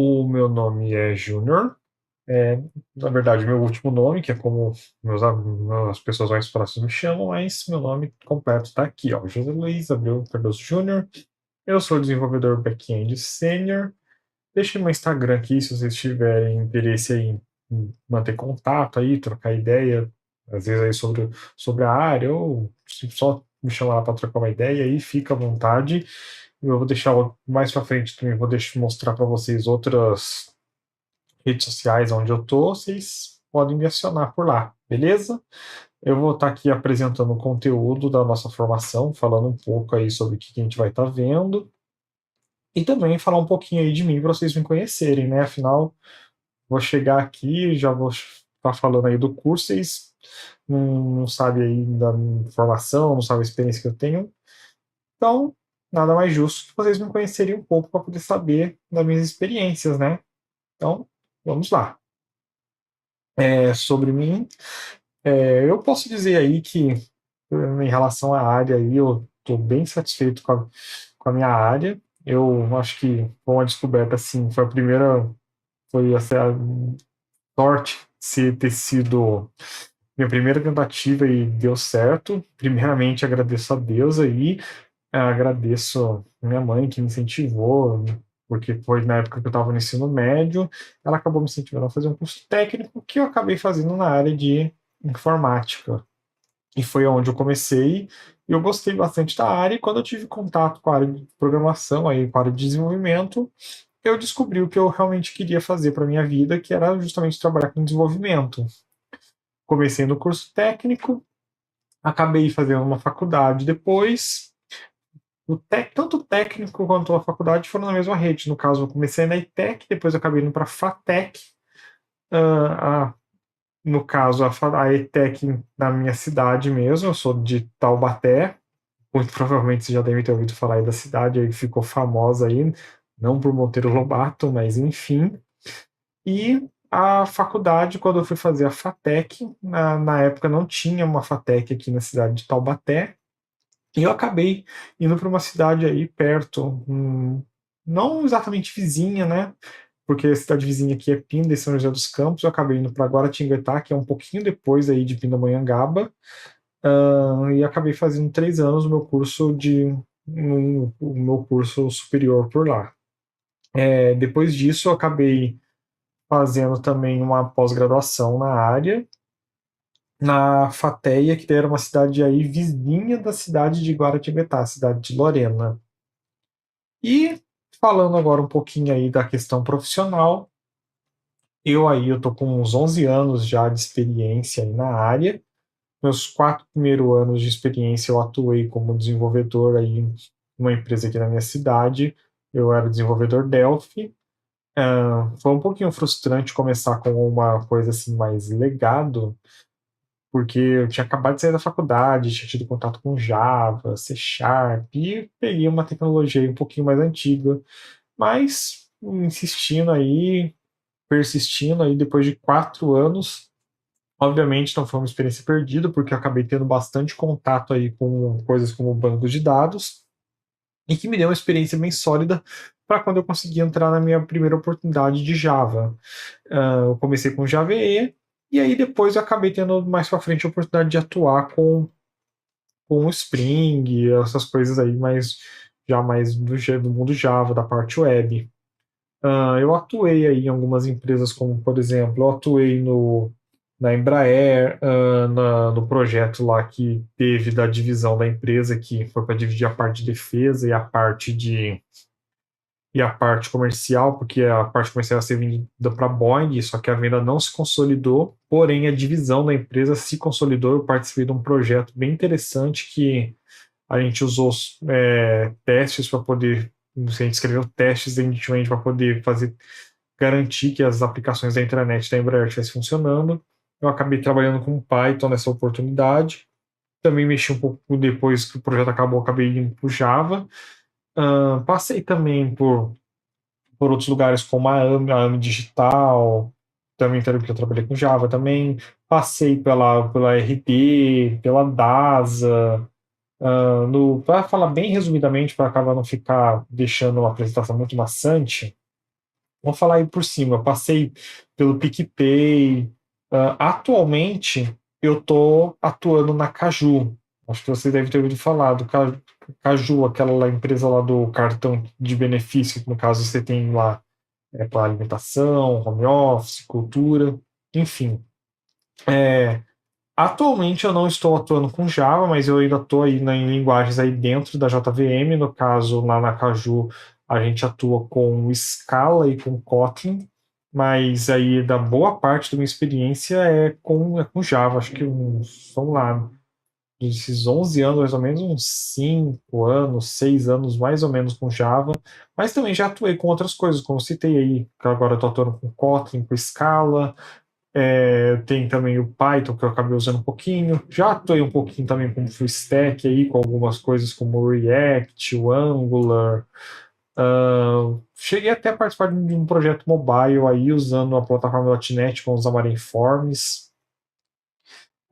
O meu nome é Júnior. É, na verdade, meu último nome, que é como as pessoas mais próximas me chamam, mas meu nome completo está aqui, ó, José Luiz Abreu Cardoso Júnior. Eu sou desenvolvedor back-end sênior. Deixe meu Instagram aqui se vocês tiverem interesse aí em manter contato aí, trocar ideia, às vezes aí sobre a área, ou se só me chamar lá para trocar uma ideia aí, fica à vontade. Eu vou deixar mais para frente também, vou mostrar para vocês outras redes sociais onde eu tô, vocês podem me acionar por lá, beleza? Eu vou estar aqui apresentando o conteúdo da nossa formação, falando um pouco aí sobre o que a gente vai estar vendo, e também falar um pouquinho aí de mim para vocês me conhecerem, né? Afinal, vou chegar aqui, já vou estar falando aí do curso, vocês não sabem aí da minha formação, não sabem a experiência que eu tenho, então nada mais justo que vocês me conhecerem um pouco para poder saber das minhas experiências, né? Então, vamos lá. Sobre mim, eu posso dizer aí que, em relação à área aí, eu estou bem satisfeito com a minha área. Eu acho que foi uma descoberta, assim, foi essa sorte de ter sido minha primeira tentativa e deu certo. Primeiramente, agradeço a Deus aí, agradeço minha mãe que me incentivou, porque foi na época que eu estava no ensino médio, ela acabou me incentivando a fazer um curso técnico que eu acabei fazendo na área de informática. E foi onde eu comecei, e eu gostei bastante da área, e quando eu tive contato com a área de programação, aí, com a área de desenvolvimento, eu descobri o que eu realmente queria fazer para minha vida, que era justamente trabalhar com desenvolvimento. Comecei no curso técnico, acabei fazendo uma faculdade depois. Tanto o técnico quanto a faculdade foram na mesma rede. No caso, eu comecei na ITEC, depois eu acabei indo para a FATEC. Ah, no caso, a ETEC na minha cidade mesmo, eu sou de Taubaté. Muito provavelmente você já deve ter ouvido falar aí da cidade, aí que ficou famosa aí, não por Monteiro Lobato, mas enfim. E a faculdade, quando eu fui fazer a FATEC, na época não tinha uma FATEC aqui na cidade de Taubaté, e eu acabei indo para uma cidade aí perto, não exatamente vizinha, né? Porque a cidade vizinha aqui é Pinda e São José dos Campos, eu acabei indo para Guaratinguetá, que é um pouquinho depois aí de Pindamonhangaba, e acabei fazendo 3 anos o meu curso superior por lá. Depois disso, eu acabei fazendo também uma pós-graduação na área, na FATEA, que era uma cidade aí vizinha da cidade de Guaratinguetá, cidade de Lorena. E falando agora um pouquinho aí da questão profissional, eu tô com uns 11 anos já de experiência aí na área. Meus 4 primeiros anos de experiência eu atuei como desenvolvedor aí em uma empresa aqui na minha cidade. Eu era desenvolvedor Delphi. Foi um pouquinho frustrante começar com uma coisa assim mais legado, porque eu tinha acabado de sair da faculdade, tinha tido contato com Java, C Sharp, e peguei uma tecnologia aí um pouquinho mais antiga, mas insistindo aí, persistindo aí, depois de 4 anos, obviamente não foi uma experiência perdida, porque eu acabei tendo bastante contato aí com coisas como banco de dados, e que me deu uma experiência bem sólida para quando eu consegui entrar na minha primeira oportunidade de Java. Eu comecei com Java e aí depois eu acabei tendo mais para frente a oportunidade de atuar com o Spring, essas coisas aí, mas já mais do mundo Java, da parte web. Eu atuei aí em algumas empresas, como por exemplo, eu atuei na Embraer, no projeto lá que teve da divisão da empresa, que foi para dividir a parte de defesa e a parte comercial, porque a parte comercial ia ser vendida para a Boeing, só que a venda não se consolidou, porém a divisão da empresa se consolidou. Eu participei de um projeto bem interessante que a gente usou testes para poder, a gente escreveu testes end-to-end para poder garantir que as aplicações da intranet da Embraer estivessem funcionando. Eu acabei trabalhando com Python nessa oportunidade. Também mexi um pouco depois que o projeto acabou, acabei indo para o Java. Passei também por outros lugares como a AME Digital, também porque eu trabalhei com Java também. Passei pela RD, pela DASA. Para falar bem resumidamente, para acabar não ficar deixando uma apresentação muito maçante, Vamos falar aí por cima. Eu passei pelo PicPay. Atualmente, eu estou atuando na Caju. Acho que você deve ter ouvido falar do Caju, aquela lá, empresa lá do cartão de benefício, que no caso você tem lá para alimentação, home office, cultura, enfim. É, Atualmente eu não estou atuando com Java, mas eu ainda estou aí em linguagens aí dentro da JVM. No caso, lá na Caju, a gente atua com Scala e com Kotlin, mas aí da boa parte da minha experiência é com Java. Acho que vamos lá, desses 11 anos, mais ou menos, uns 5 anos, 6 anos mais ou menos com Java, mas também já atuei com outras coisas, como eu citei aí, que agora eu estou atuando com Kotlin, com Scala. Tem também o Python, que eu acabei usando um pouquinho. Já atuei um pouquinho também com full stack aí, com algumas coisas como o React, o Angular. Cheguei até a participar de um projeto mobile aí, usando a plataforma .NET com os Amarinforms.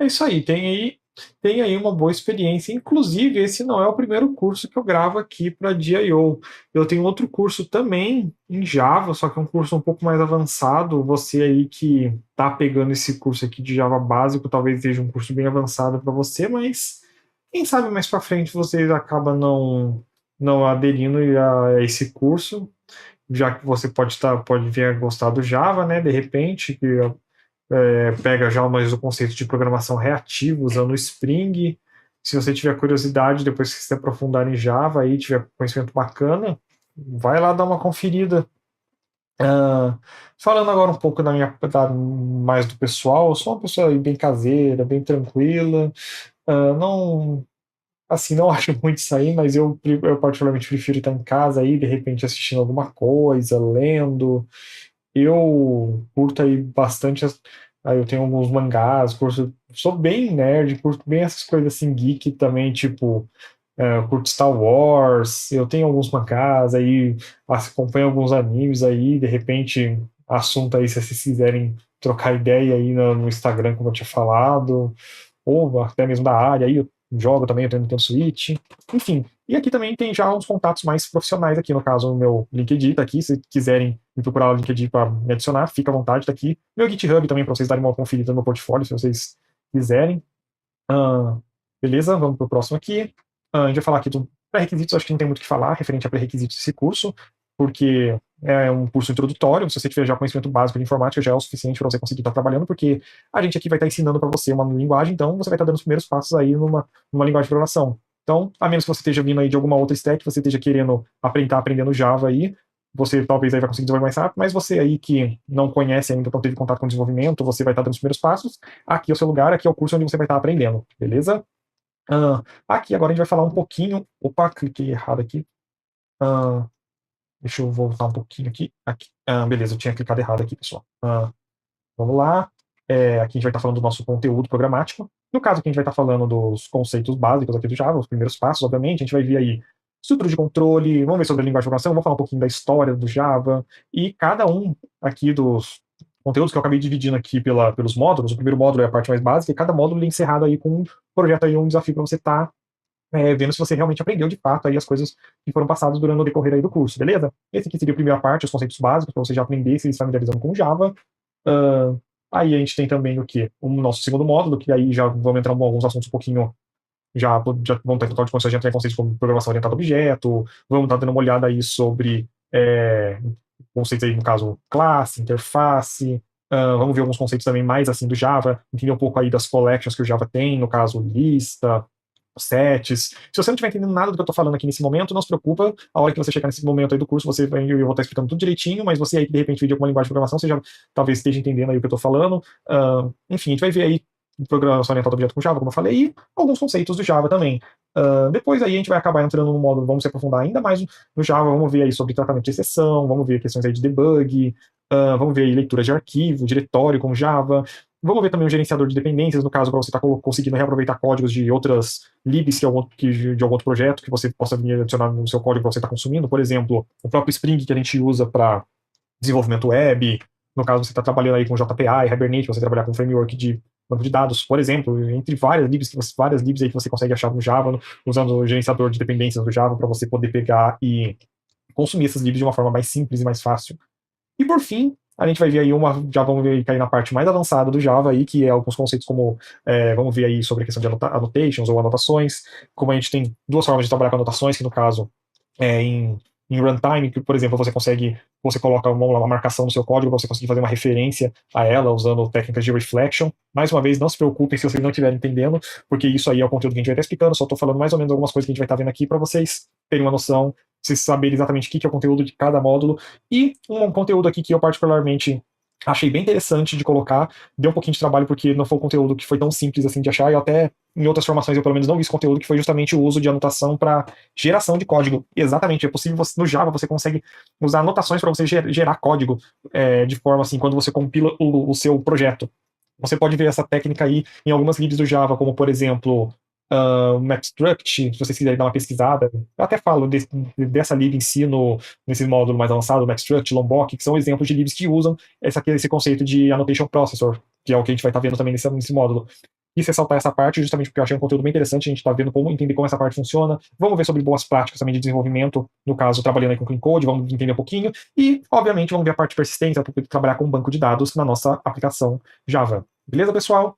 É isso aí, tem aí uma boa experiência. Inclusive, esse não é o primeiro curso que eu gravo aqui para a DIO. Eu tenho outro curso também em Java, só que é um curso um pouco mais avançado. Você aí que está pegando esse curso aqui de Java básico, talvez seja um curso bem avançado para você, mas quem sabe mais para frente você acaba não aderindo a esse curso, já que você pode vir a gostar do Java, né? De repente, que pega já mais o conceito de programação reativa usando o Spring. Se você tiver curiosidade, depois que se aprofundar em Java e tiver conhecimento bacana, vai lá dar uma conferida. Ah, Falando agora um pouco mais do pessoal, eu sou uma pessoa bem caseira, bem tranquila. Não, assim, não acho muito sair, mas eu particularmente prefiro estar em casa aí, de repente assistindo alguma coisa, lendo. Eu curto aí bastante. Aí eu tenho alguns mangás, sou bem nerd, curto bem essas coisas assim, geek também, tipo, eu curto Star Wars, eu tenho alguns mangás aí, acompanho alguns animes aí, de repente, assunto aí, se vocês quiserem trocar ideia aí no Instagram, como eu tinha falado, ou até mesmo da área, aí eu jogo também, eu tenho Nintendo Switch, enfim. E aqui também tem já uns contatos mais profissionais aqui, no caso, o meu LinkedIn tá aqui, se quiserem me procurar no LinkedIn para me adicionar, fica à vontade, tá aqui. Meu GitHub também, para vocês darem uma conferida no meu portfólio, se vocês quiserem. Ah, Beleza, vamos para o próximo aqui. A gente vai falar aqui do pré-requisitos, acho que não tem muito o que falar referente a pré-requisitos desse curso, porque é um curso introdutório, se você tiver já conhecimento básico de informática, já é o suficiente para você conseguir estar trabalhando, porque a gente aqui vai estar ensinando para você uma linguagem, então você vai estar dando os primeiros passos aí numa linguagem de programação. Então, a menos que você esteja vindo aí de alguma outra stack, você esteja querendo aprendendo Java aí, você talvez aí vai conseguir desenvolver mais rápido, mas você aí que não conhece ainda, não teve contato com desenvolvimento, você vai estar dando os primeiros passos, aqui é o seu lugar, aqui é o curso onde você vai estar aprendendo, beleza? Aqui agora a gente vai falar um pouquinho. Opa, cliquei errado aqui. Ah, Deixa eu voltar um pouquinho aqui. Beleza, eu tinha clicado errado aqui, pessoal. Vamos lá. Aqui a gente vai estar falando do nosso conteúdo programático. No caso, aqui a gente vai estar falando dos conceitos básicos aqui do Java, os primeiros passos, obviamente. A gente vai ver aí estrutura de controle, vamos ver sobre a linguagem de programação, vamos falar um pouquinho da história do Java. E cada um aqui dos conteúdos que eu acabei dividindo aqui pelos módulos, o primeiro módulo é a parte mais básica, e cada módulo é encerrado aí com um projeto aí, um desafio para você estar vendo se você realmente aprendeu de fato aí as coisas que foram passadas durante o decorrer aí do curso, beleza? Esse aqui seria a primeira parte, os conceitos básicos, para você já aprender, se familiarizando com Java. Uh, Aí a gente tem também o que? O nosso segundo módulo, que aí já vamos entrar em alguns assuntos um pouquinho, já vamos ter total de condições de entrar em conceitos como programação orientada a objeto, vamos estar dando uma olhada aí sobre conceitos aí, no caso, classe, interface, vamos ver alguns conceitos também mais assim do Java, entender um pouco aí das collections que o Java tem, no caso, lista, sets. Se você não estiver entendendo nada do que eu estou falando aqui nesse momento, não se preocupa. A hora que você chegar nesse momento aí do curso, eu vou estar explicando tudo direitinho, mas você aí que de repente veio de alguma linguagem de programação, você já talvez esteja entendendo aí o que eu estou falando. Enfim, a gente vai ver aí programação orientada a objeto com Java, como eu falei, e alguns conceitos do Java também. Depois aí a gente vai acabar entrando no módulo, vamos se aprofundar ainda mais no Java, vamos ver aí sobre tratamento de exceção, vamos ver questões aí de debug, vamos ver aí leitura de arquivo, diretório com Java, vamos ver também o gerenciador de dependências, no caso, para você estar conseguindo reaproveitar códigos de outras libs de algum outro projeto que você possa vir adicionar no seu código que você está consumindo. Por exemplo, o próprio Spring que a gente usa para desenvolvimento web. No caso, você está trabalhando aí com JPA e Hibernate, você trabalhar com framework de banco de dados, por exemplo, entre várias libs aí que você consegue achar no Java, usando o gerenciador de dependências do Java para você poder pegar e consumir essas libs de uma forma mais simples e mais fácil. E por fim, a gente vai ver aí já vamos ver cair na parte mais avançada do Java aí, que é alguns conceitos como, vamos ver aí sobre a questão de annotations ou anotações, como a gente tem duas formas de trabalhar com anotações, que no caso é em runtime, que, por exemplo, você coloca uma marcação no seu código para você conseguir fazer uma referência a ela usando técnicas de reflection. Mais uma vez, não se preocupem se vocês não estiverem entendendo, porque isso aí é o conteúdo que a gente vai estar explicando, só estou falando mais ou menos algumas coisas que a gente vai estar vendo aqui para vocês terem uma noção, vocês saberem exatamente o que é o conteúdo de cada módulo. E um conteúdo aqui que eu particularmente achei bem interessante de colocar, deu um pouquinho de trabalho porque não foi um conteúdo que foi tão simples assim de achar, e até em outras formações eu pelo menos não vi esse conteúdo, que foi justamente o uso de anotação para geração de código. Exatamente, é possível, no Java você consegue usar anotações para você gerar código de forma assim, quando você compila o seu projeto. Você pode ver essa técnica aí em algumas libs do Java, como por exemplo MapStruct, se vocês quiserem dar uma pesquisada. Eu até falo dessa lib em si nesse módulo mais avançado, MapStruct, Lombok, que são exemplos de libs que usam esse conceito de Annotation Processor, que é o que a gente vai estar vendo também nesse módulo. Quis ressaltar essa parte justamente porque eu achei um conteúdo bem interessante, a gente está vendo entender como essa parte funciona. Vamos ver sobre boas práticas também de desenvolvimento, no caso, trabalhando aí com Clean Code, vamos entender um pouquinho. E, obviamente, vamos ver a parte de persistência, para trabalhar com um banco de dados na nossa aplicação Java. Beleza, pessoal?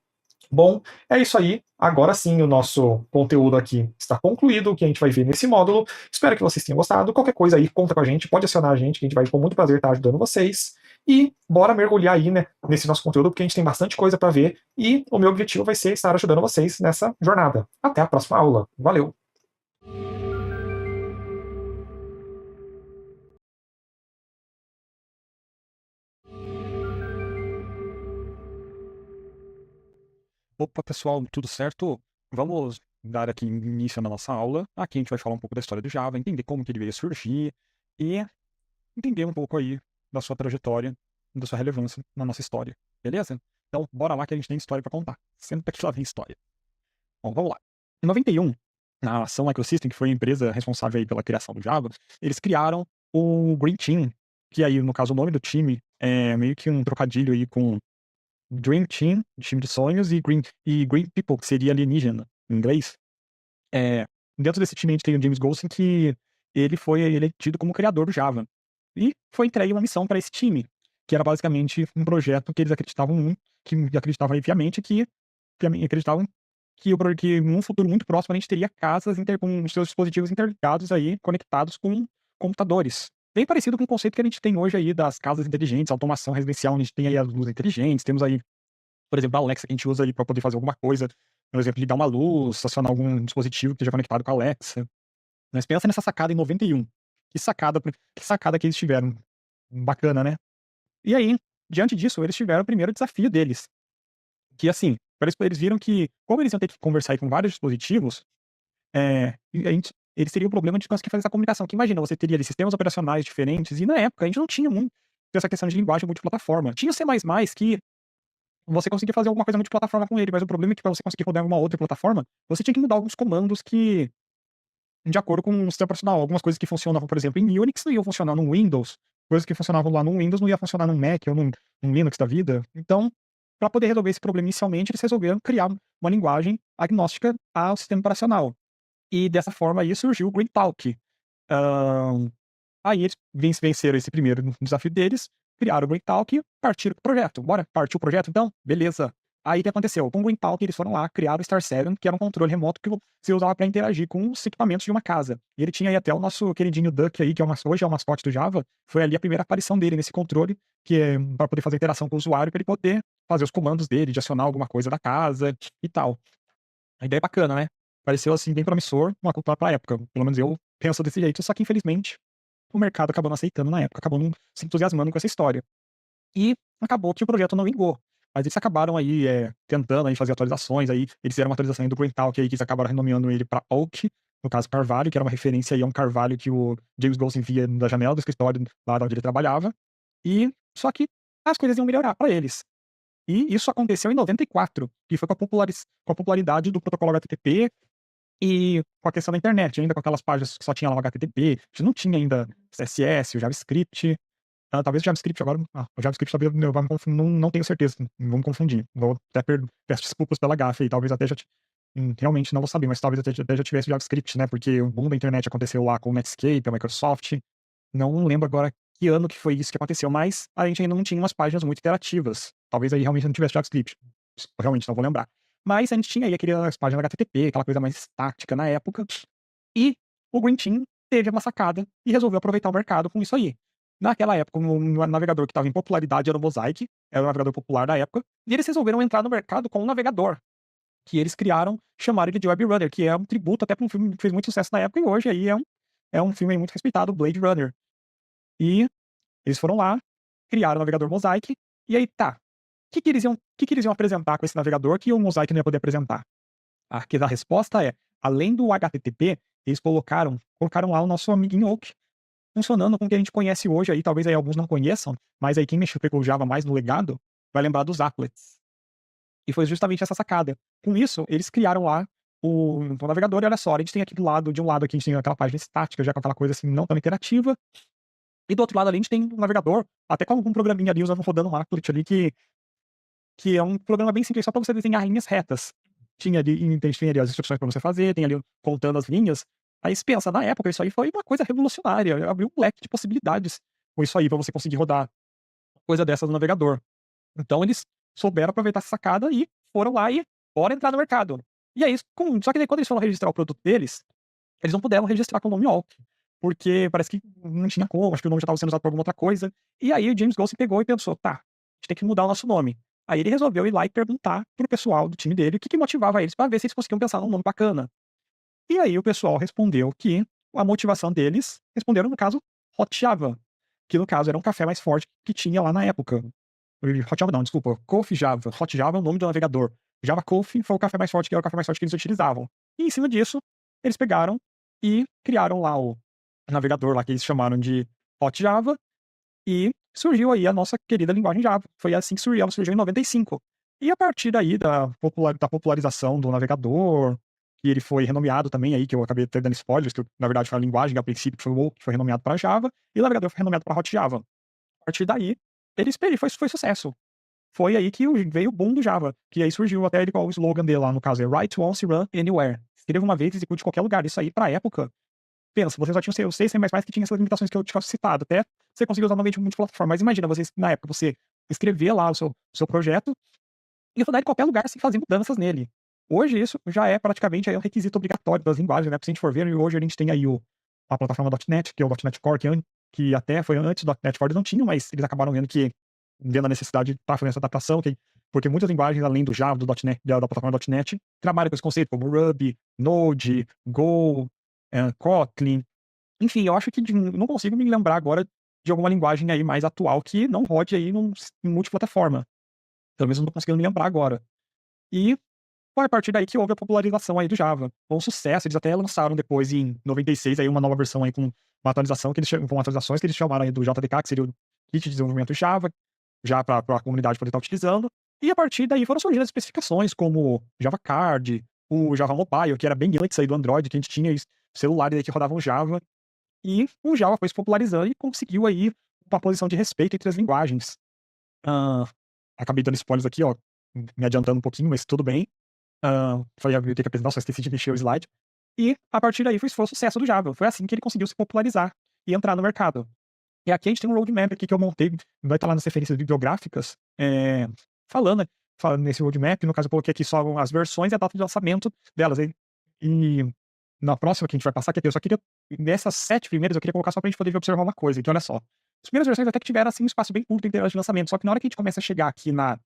Bom, é isso aí. Agora sim, o nosso conteúdo aqui está concluído, o que a gente vai ver nesse módulo. Espero que vocês tenham gostado. Qualquer coisa aí, conta com a gente, pode acionar a gente, que a gente vai com muito prazer estar ajudando vocês. E bora mergulhar aí, né, nesse nosso conteúdo, porque a gente tem bastante coisa para ver. E o meu objetivo vai ser estar ajudando vocês nessa jornada. Até a próxima aula. Valeu! Opa, pessoal, tudo certo? Vamos dar aqui início na nossa aula. Aqui a gente vai falar um pouco da história do Java, entender como que ele veio a surgir e entender um pouco aí da sua trajetória, da sua relevância na nossa história, beleza? Então, bora lá que a gente tem história para contar. Senta que lá vem história. Bom, vamos lá. Em 91, a Sun Microsystem, que foi a empresa responsável aí pela criação do Java, eles criaram o Green Team, que aí, no caso, o nome do time é meio que um trocadilho aí com Dream Team, time de sonhos, e Green People, que seria alienígena, em inglês. Dentro desse time a gente tem o James Golson, que ele é tido como criador do Java. E foi entregue uma missão para esse time, que era basicamente um projeto que eles acreditavam muito, que acreditavam piamente que acreditavam que num futuro muito próximo a gente teria casas com seus dispositivos interligados aí, conectados com computadores. Bem parecido com o conceito que a gente tem hoje aí das casas inteligentes, automação residencial, onde a gente tem aí as luzes inteligentes, temos aí, por exemplo, a Alexa que a gente usa aí para poder fazer alguma coisa, por exemplo, ligar uma luz, acionar algum dispositivo que esteja conectado com a Alexa. Mas pensa nessa sacada em 91. Que sacada que eles tiveram. Bacana, né? E aí, diante disso, eles tiveram o primeiro desafio deles. Que assim, eles viram que, como eles iam ter que conversar aí com vários dispositivos, eles teriam o problema de conseguir fazer essa comunicação. Que imagina, você teria ali sistemas operacionais diferentes, e na época a gente não tinha muito essa questão de linguagem multiplataforma. Tinha o C++ que você conseguia fazer alguma coisa multiplataforma com ele, mas o problema é que para você conseguir rodar em uma outra plataforma, você tinha que mudar alguns comandos que, de acordo com o sistema operacional, algumas coisas que funcionavam, por exemplo, em Unix não iam funcionar no Windows, coisas que funcionavam lá no Windows não iam funcionar no Mac ou no Linux da vida. Então, para poder resolver esse problema inicialmente, eles resolveram criar uma linguagem agnóstica ao sistema operacional. E dessa forma aí surgiu o Greentalk. Ahn, Aí eles venceram esse primeiro desafio deles, criaram o Greentalk e partiram pro projeto. Bora, partiu o projeto então? Beleza. Aí o que aconteceu? Com o Greentalk eles foram lá, criaram o Star 7, que era um controle remoto que você usava para interagir com os equipamentos de uma casa. E ele tinha aí até o nosso queridinho Duck aí, que hoje é o mascote do Java, foi ali a primeira aparição dele nesse controle, que é para poder fazer interação com o usuário, para ele poder fazer os comandos dele, de acionar alguma coisa da casa e tal. A ideia é bacana, né? Pareceu assim bem promissor, uma cultura pra época. Pelo menos eu penso desse jeito, só que infelizmente o mercado acabou não aceitando na época, acabou não se entusiasmando com essa história. E acabou que o projeto não vingou. Mas eles acabaram aí tentando aí fazer atualizações, aí eles fizeram uma atualização aí do Greentalk aí, que eles acabaram renomeando ele para Oak, no caso Carvalho, que era uma referência aí a um carvalho que o James Golson via da janela do escritório lá onde ele trabalhava. E só que as coisas iam melhorar para eles. E isso aconteceu em 94, que foi com a popularidade do protocolo HTTP e com a questão da internet, ainda com aquelas páginas que só tinha lá o HTTP, a gente não tinha ainda CSS, o JavaScript. Talvez o JavaScript agora. O JavaScript talvez eu vá me confundir, não tenho certeza. Não vou me confundir. Vou até peço desculpas pela gafe aí. Talvez até realmente não vou saber, mas talvez até já tivesse o JavaScript, né? Porque o boom da internet aconteceu lá com o Netscape, a Microsoft. Não lembro agora que ano que foi isso que aconteceu, mas a gente ainda não tinha umas páginas muito interativas. Talvez aí realmente não tivesse JavaScript. Realmente não vou lembrar. Mas a gente tinha aí aquelas páginas HTTP, aquela coisa mais estática na época. E o Green Team teve uma sacada e resolveu aproveitar o mercado com isso aí. Naquela época, um navegador que estava em popularidade era o Mosaic, era o navegador popular da época, e eles resolveram entrar no mercado com um navegador que eles criaram, chamaram ele de Web Runner, que é um tributo até para um filme que fez muito sucesso na época e hoje aí é um filme aí muito respeitado, Blade Runner. E eles foram lá, criaram o navegador Mosaic, e aí tá. O que que eles iam apresentar com esse navegador que o Mosaic não ia poder apresentar? A resposta é, além do HTTP, eles colocaram lá o nosso amiguinho Oak, funcionando com o que a gente conhece hoje aí, talvez aí alguns não conheçam, mas aí quem mexeu com o Java mais no legado vai lembrar dos applets. E foi justamente essa sacada. Com isso, eles criaram lá o navegador, e olha só, a gente tem aqui de um lado aqui a gente tem aquela página estática, já com aquela coisa assim não tão interativa, e do outro lado ali a gente tem um navegador, até com algum programinha ali usando rodando um applet ali, que é um programa bem simples, só para você desenhar linhas retas. Tinha ali as instruções para você fazer, tem ali contando as linhas. Aí você pensa, na época isso aí foi uma coisa revolucionária, abriu um leque de possibilidades com isso aí, para você conseguir rodar coisa dessas no navegador. Então eles souberam aproveitar essa sacada e foram lá e bora entrar no mercado. E é isso. Só que daí quando eles foram registrar o produto deles, eles não puderam registrar com o nome Walk, porque parece que não tinha como, acho que o nome já estava sendo usado por alguma outra coisa. E aí o James Ghost pegou e pensou, tá, a gente tem que mudar o nosso nome. Aí ele resolveu ir lá e perguntar pro pessoal do time dele o que motivava eles para ver se eles conseguiam pensar num nome bacana. E aí o pessoal respondeu que a motivação deles, responderam no caso, Hot Java, que no caso era um café mais forte que tinha lá na época. Hot Java não, desculpa, Coffee Java. Hot Java é o nome do navegador. Java Coffee foi o café mais forte, que era o café mais forte que eles utilizavam. E em cima disso, eles pegaram e criaram lá o navegador lá que eles chamaram de Hot Java, e surgiu aí a nossa querida linguagem Java. Foi assim que surgiu, ela surgiu em 95. E a partir daí da popularização do navegador, que ele foi renomeado também aí, que eu acabei até dando spoilers, que na verdade foi a linguagem a princípio, que foi o que foi renomeado para Java, e o navegador foi renomeado para Hot Java. A partir daí, foi sucesso. Foi aí que veio o boom do Java, que aí surgiu até ele com o slogan dele lá, no caso é Write Once, Run Anywhere. Escreva uma vez e execute em qualquer lugar. Isso aí, pra época, pensa, você só tinha o C, C++, que tinha essas limitações que eu tinha citado, até você conseguir usar novamente multiplataforma. Mas imagina, na época, você escrever lá o seu projeto e rodar em qualquer lugar sem fazer mudanças nele. Hoje isso já é praticamente aí um requisito obrigatório das linguagens, né? Se a gente for ver, hoje a gente tem aí a plataforma .NET, que é o .NET Core, que até foi antes do .NET Core, eles não tinham, mas eles acabaram vendo a necessidade de estar fazendo essa adaptação, porque muitas linguagens, além do Java, do .NET, da plataforma .NET, trabalham com esse conceito, como Ruby, Node, Go, Kotlin. Enfim, eu acho que não consigo me lembrar agora de alguma linguagem aí mais atual que não rode aí em multiplataforma. Pelo menos eu não tô conseguindo me lembrar agora. E foi a partir daí que houve a popularização aí do Java. Foi um sucesso, eles até lançaram depois, em 96, aí uma nova versão aí com uma atualização, com atualizações que eles chamaram aí do JDK, que seria o Kit de Desenvolvimento Java, já para a comunidade poder estar utilizando. E a partir daí foram surgindo as especificações, como Java Card, o Java Mobile, que era bem antes aí do Android, que a gente tinha celulares aí que rodavam Java. E o Java foi se popularizando e conseguiu aí uma posição de respeito entre as linguagens. Ah, acabei dando spoilers aqui, ó, me adiantando um pouquinho, mas tudo bem. Falei, eu ter que apresentar, só esqueci de mexer o slide. E a partir daí foi o sucesso do Java. Foi assim que ele conseguiu se popularizar e entrar no mercado. E aqui a gente tem um roadmap aqui que eu montei, vai estar lá nas referências bibliográficas, falando nesse roadmap. No caso, eu coloquei aqui só as versões e a data de lançamento delas. E na próxima que a gente vai passar, eu só queria, nessas 7 primeiras, eu queria colocar só pra gente poder observar uma coisa. Então, olha só. As primeiras versões até que tiveram, assim, um espaço bem curto entre elas de lançamento. Só que na hora que a gente começa a chegar aqui na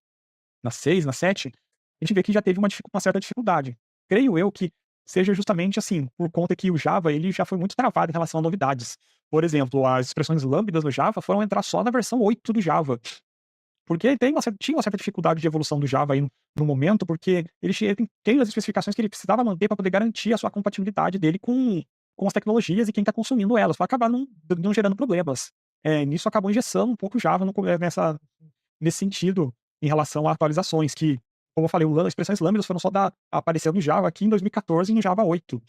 6, na 7, a gente vê que já teve uma certa dificuldade. Creio eu que seja justamente assim, por conta que o Java ele já foi muito travado em relação a novidades. Por exemplo, as expressões lambdas no Java foram entrar só na versão 8 do Java. Porque tinha uma certa dificuldade de evolução do Java aí no momento, porque ele tem as especificações que ele precisava manter para poder garantir a sua compatibilidade dele com as tecnologias e quem está consumindo elas, para acabar não gerando problemas. Nisso acabou engessando um pouco o Java nesse sentido, em relação a atualizações, que, como eu falei, as expressões lambdas foram só aparecendo no Java aqui em 2014 e no Java 8.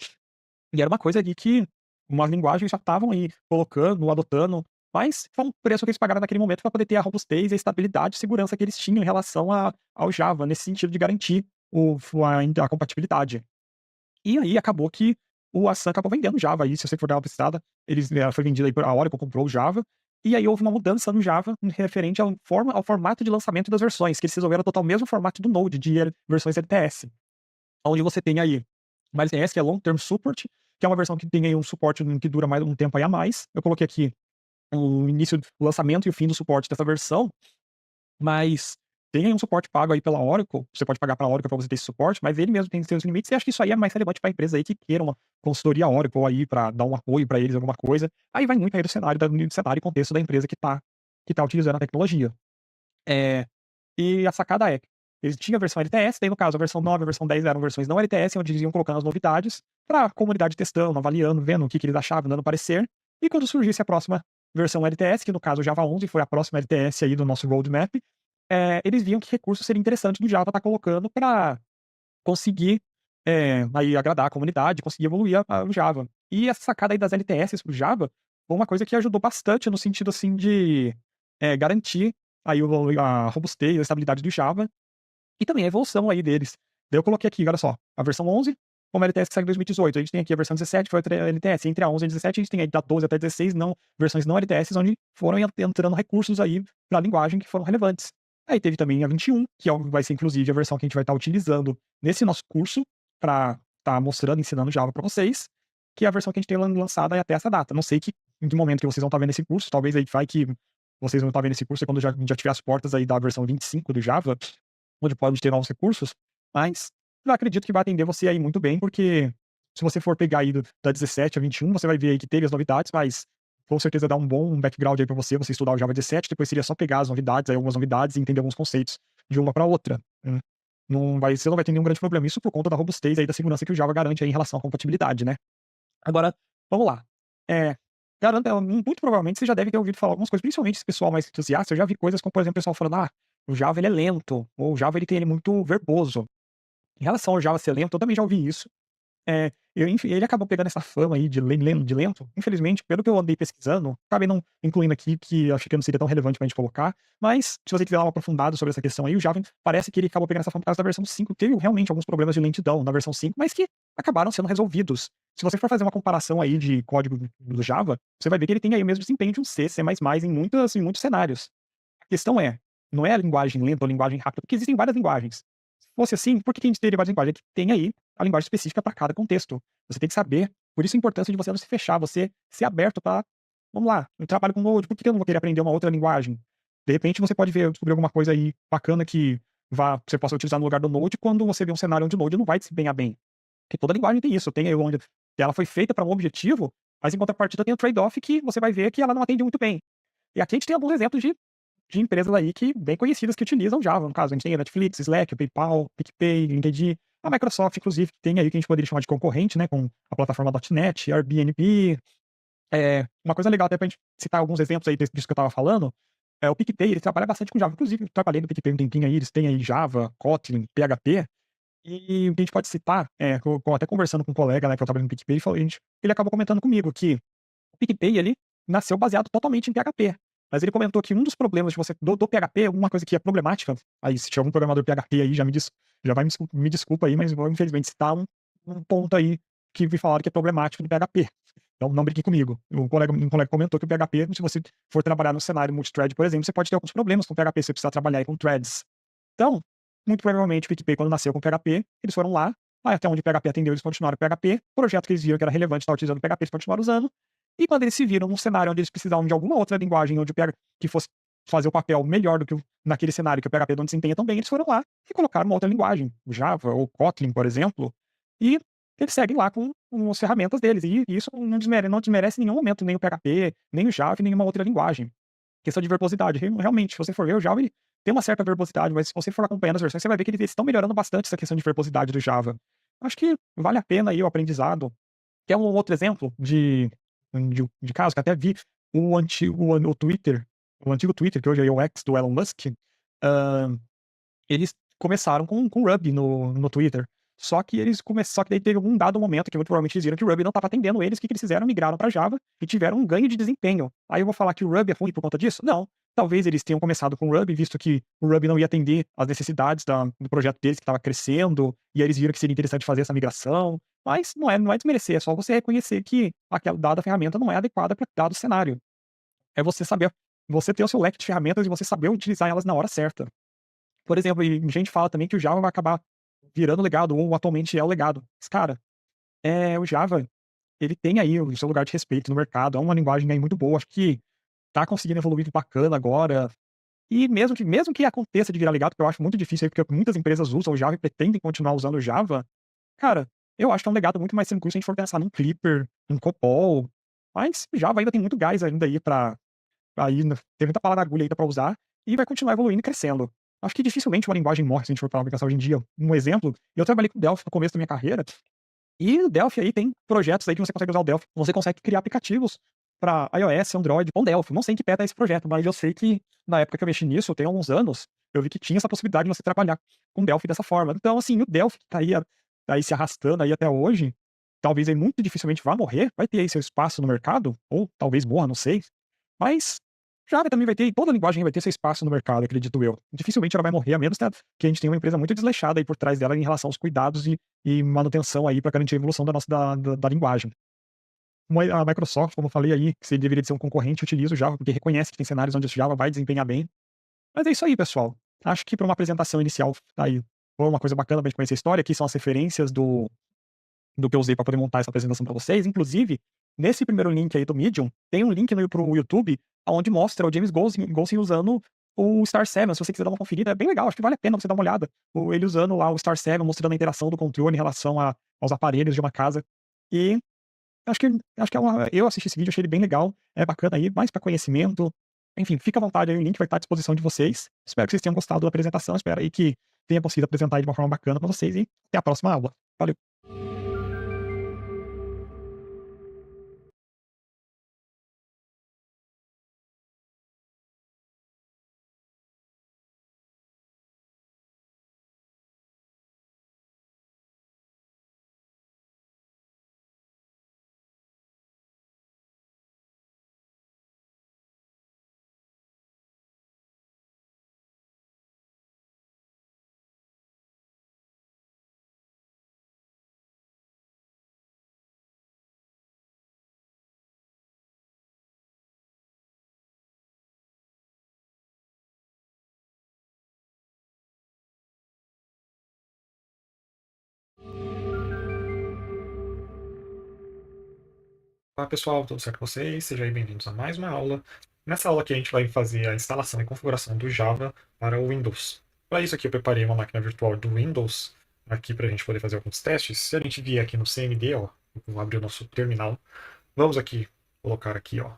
E era uma coisa ali que umas linguagens já estavam aí colocando, adotando, mas foi um preço que eles pagaram naquele momento para poder ter a robustez, a estabilidade e segurança que eles tinham em relação ao Java, nesse sentido de garantir a compatibilidade. E aí acabou que a Sun acabou vendendo Java aí, se você for dar uma pesquisada, foi vendido aí, a Oracle comprou o Java, E aí houve uma mudança no Java referente ao formato de lançamento das versões, que eles resolveram adotar o mesmo formato do Node de versões LTS, onde você tem aí uma LTS, que é Long Term Support, que é uma versão que tem aí um suporte que dura mais um tempo aí a mais. Eu coloquei aqui o início, o lançamento e o fim do suporte dessa versão, mas tem aí um suporte pago aí pela Oracle, você pode pagar para a Oracle para você ter esse suporte, mas ele mesmo tem seus limites, e acho que isso aí é mais relevante para empresas aí que queiram uma consultoria Oracle aí para dar um apoio para eles, alguma coisa. Aí vai muito aí do cenário, do cenário e contexto da empresa que tá utilizando a tecnologia. É, e a sacada é, eles tinham a versão LTS, daí no caso a versão 9 e a versão 10 eram versões não LTS, onde eles iam colocando as novidades para a comunidade testando, avaliando, vendo o que eles achavam, dando parecer. E quando surgisse a próxima versão LTS, que no caso o Java 11 foi a próxima LTS aí do nosso roadmap, eles viam que recursos seria interessante do Java estar colocando para conseguir aí agradar a comunidade, conseguir evoluir o Java. E essa sacada aí das LTS para o Java foi uma coisa que ajudou bastante no sentido assim de garantir aí a robustez, a estabilidade do Java e também a evolução aí deles. Daí eu coloquei aqui, olha só, a versão 11, como a LTS que saiu em 2018. A gente tem aqui a versão 17, foi a LTS. Entre a 11 e a 17, a gente tem aí da 12 até 16, versões não LTS, onde foram entrando recursos aí para a linguagem que foram relevantes. Aí teve também a 21, que vai ser inclusive a versão que a gente vai estar utilizando nesse nosso curso para estar mostrando, ensinando Java para vocês, que é a versão que a gente tem lançada até essa data. Não sei em que momento que vocês vão estar vendo esse curso, talvez aí vai que vocês vão estar vendo esse curso quando já tiver as portas aí da versão 25 do Java, onde pode ter novos recursos, mas eu acredito que vai atender você aí muito bem, porque se você for pegar aí da 17 a 21, você vai ver aí que teve as novidades, mas com certeza dá um bom background aí pra você estudar o Java 17, depois seria só pegar as novidades, aí algumas novidades e entender alguns conceitos de uma para outra. Você não vai ter nenhum grande problema, isso por conta da robustez aí da segurança que o Java garante aí em relação à compatibilidade, né? Agora, vamos lá. Muito provavelmente você já deve ter ouvido falar algumas coisas, principalmente esse pessoal mais entusiasta. Eu já vi coisas como, por exemplo, o pessoal falando, o Java ele é lento, ou o Java ele é muito verboso. Em relação ao Java ser lento, eu também já ouvi isso. Ele acabou pegando essa fama aí de lento. Infelizmente, pelo que eu andei pesquisando, acabei não incluindo aqui, que eu achei que não seria tão relevante pra gente colocar, mas se você quiser dar uma aprofundada sobre essa questão aí, o Java parece que ele acabou pegando essa fama por causa da versão 5. Teve realmente alguns problemas de lentidão na versão 5, mas que acabaram sendo resolvidos. Se você for fazer uma comparação aí de código do Java, você vai ver que ele tem aí o mesmo desempenho de um C, C++ em muitos cenários. A questão não é a linguagem lenta ou a linguagem rápida, porque existem várias linguagens. Se fosse assim, por que a gente teria várias linguagens? É que tem aí a linguagem específica para cada contexto. Você tem que saber. Por isso a importância de você não se fechar, você ser aberto para, vamos lá, eu trabalho com Node, por que eu não vou querer aprender uma outra linguagem? De repente você pode descobrir alguma coisa aí bacana que você possa utilizar no lugar do Node quando você vê um cenário onde o Node não vai desempenhar bem. Porque toda linguagem tem isso. Tem aí onde ela foi feita para um objetivo, mas em contrapartida tem um trade-off que você vai ver que ela não atende muito bem. E aqui a gente tem alguns exemplos de empresas aí bem conhecidas que utilizam Java. No caso, a gente tem a Netflix, Slack, PayPal, PicPay, LinkedIn, a Microsoft, inclusive, que tem aí que a gente poderia chamar de concorrente, né, com a plataforma .NET, Airbnb. Uma coisa legal até pra gente citar alguns exemplos aí disso que eu tava falando, o PicPay, ele trabalha bastante com Java. Inclusive, eu trabalhei no PicPay um tempinho aí, eles têm aí Java, Kotlin, PHP, e o que a gente pode citar, até conversando com um colega, né, que eu trabalho no PicPay, ele acabou comentando comigo que o PicPay, ele nasceu baseado totalmente em PHP. Mas ele comentou que um dos problemas do PHP, uma coisa que é problemática, aí se tiver algum programador PHP aí, já vai me desculpa aí, mas vou infelizmente citar um ponto aí que me falaram que é problemático do PHP. Então não brinque comigo. Um colega comentou que o PHP, se você for trabalhar no cenário multithread, por exemplo, você pode ter alguns problemas com o PHP, você precisa trabalhar aí com threads. Então, muito provavelmente o PicPay, quando nasceu com o PHP, eles foram lá, até onde o PHP atendeu, eles continuaram o PHP, projeto que eles viram que era relevante estar utilizando o PHP, eles continuaram usando, e quando eles se viram num cenário onde eles precisavam de alguma outra linguagem que fosse fazer o papel melhor do que naquele cenário que o PHP não desempenha tão bem, eles foram lá e colocaram uma outra linguagem, o Java ou Kotlin, por exemplo, e eles seguem lá com as ferramentas deles. E isso não desmerece em nenhum momento nem o PHP, nem o Java, nem nenhuma outra linguagem. Questão de verbosidade. Realmente, se você for ver, o Java ele tem uma certa verbosidade, mas se você for acompanhando as versões, você vai ver que eles estão melhorando bastante essa questão de verbosidade do Java. Acho que vale a pena aí o aprendizado. Quer um outro exemplo de caso que até vi o Twitter, o antigo Twitter, que hoje é o X do Elon Musk, eles começaram com Ruby no Twitter. Só que daí teve um dado momento que muito provavelmente eles viram que o Ruby não estava atendendo eles, o que eles fizeram? Migraram para Java e tiveram um ganho de desempenho. Aí eu vou falar que o Ruby é ruim por conta disso? Não. Talvez eles tenham começado com o Ruby, visto que o Ruby não ia atender às necessidades do projeto deles, que estava crescendo, e aí eles viram que seria interessante fazer essa migração. Mas não é desmerecer, é só você reconhecer que aquela dada ferramenta não é adequada para dado cenário. é você ter o seu leque de ferramentas e você saber utilizar elas na hora certa. Por exemplo, e gente fala também que o Java vai acabar virando legado, ou atualmente é o legado. Mas, cara, o Java, ele tem aí o seu lugar de respeito no mercado, é uma linguagem aí muito boa, acho que tá conseguindo evoluir bacana agora. E mesmo que aconteça de virar legado, que eu acho muito difícil aí, porque muitas empresas usam o Java e pretendem continuar usando o Java, cara, eu acho que é um legado muito mais tranquilo se a gente for pensar num Clipper, num Copol, mas o Java ainda tem muito gás ainda aí tem muita bala na agulha ainda pra usar, e vai continuar evoluindo e crescendo. Acho que dificilmente uma linguagem morre se a gente for parar pra pensar hoje em dia. Um exemplo, eu trabalhei com Delphi no começo da minha carreira, e o Delphi aí tem projetos aí que você consegue usar o Delphi. Você consegue criar aplicativos para iOS, Android com Delphi. Não sei em que pé tá esse projeto, mas eu sei que na época que eu mexi nisso, tem alguns anos, eu vi que tinha essa possibilidade de você trabalhar com Delphi dessa forma. Então, assim, o Delphi que tá aí se arrastando aí até hoje, talvez aí muito dificilmente vá morrer, vai ter aí seu espaço no mercado, ou talvez morra, não sei. Mas Java também vai ter, toda linguagem vai ter seu espaço no mercado, acredito eu. Dificilmente ela vai morrer, a menos que a gente tenha uma empresa muito desleixada aí por trás dela em relação aos cuidados e manutenção aí para garantir a evolução da linguagem. A Microsoft, como eu falei aí, que se deveria de ser um concorrente, utiliza o Java, porque reconhece que tem cenários onde o Java vai desempenhar bem. Mas é isso aí, pessoal. Acho que para uma apresentação inicial, tá aí, foi uma coisa bacana pra gente conhecer a história. Aqui são as referências do que eu usei para poder montar essa apresentação para vocês. Inclusive, nesse primeiro link aí do Medium, tem um link pro YouTube onde mostra o James Golsing usando o Star 7. Se você quiser dar uma conferida, é bem legal, acho que vale a pena você dar uma olhada. Ele usando lá o Star 7, mostrando a interação do controle em relação aos aparelhos de uma casa. E acho que eu assisti esse vídeo, achei ele bem legal, é bacana aí, mais para conhecimento. Enfim, fica à vontade aí, o link vai estar à disposição de vocês. Espero que vocês tenham gostado da apresentação, espero aí que tenha conseguido apresentar de uma forma bacana para vocês e até a próxima aula. Valeu! Olá pessoal, tudo certo com vocês? Sejam aí bem-vindos a mais uma aula. Nessa aula aqui a gente vai fazer a instalação e configuração do Java para o Windows. Para isso aqui eu preparei uma máquina virtual do Windows aqui para a gente poder fazer alguns testes. Se a gente vier aqui no CMD, ó, vou abrir o nosso terminal. Vamos aqui colocar aqui, ó,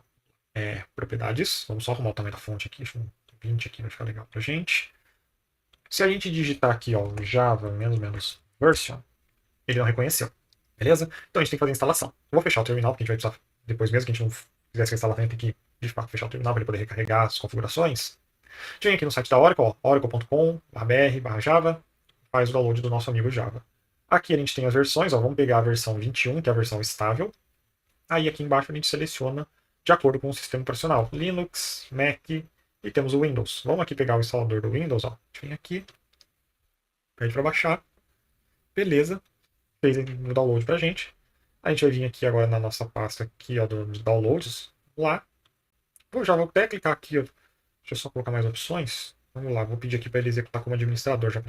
propriedades. Vamos só arrumar o tamanho da fonte aqui, deixa eu 20 aqui vai ficar legal para a gente. Se a gente digitar aqui, ó, Java menos version, ele não reconheceu. Beleza? Então a gente tem que fazer a instalação. Eu vou fechar o terminal, porque a gente vai precisar, depois mesmo que a gente não fizesse a instalação, a gente tem que, de fato, fechar o terminal para ele poder recarregar as configurações. A gente vem aqui no site da Oracle, oracle.com/br/java, faz o download do nosso amigo Java. Aqui a gente tem as versões, ó, vamos pegar a versão 21, que é a versão estável. Aí aqui embaixo a gente seleciona de acordo com o sistema operacional, Linux, Mac e temos o Windows. Vamos aqui pegar o instalador do Windows, ó. A gente vem aqui, pede para baixar, beleza. Fez o download pra gente. A gente vai vir aqui agora na nossa pasta aqui, ó, dos downloads, lá. Eu já vou até clicar aqui, ó. Deixa eu só colocar mais opções. Vamos lá, vou pedir aqui para ele executar como administrador já.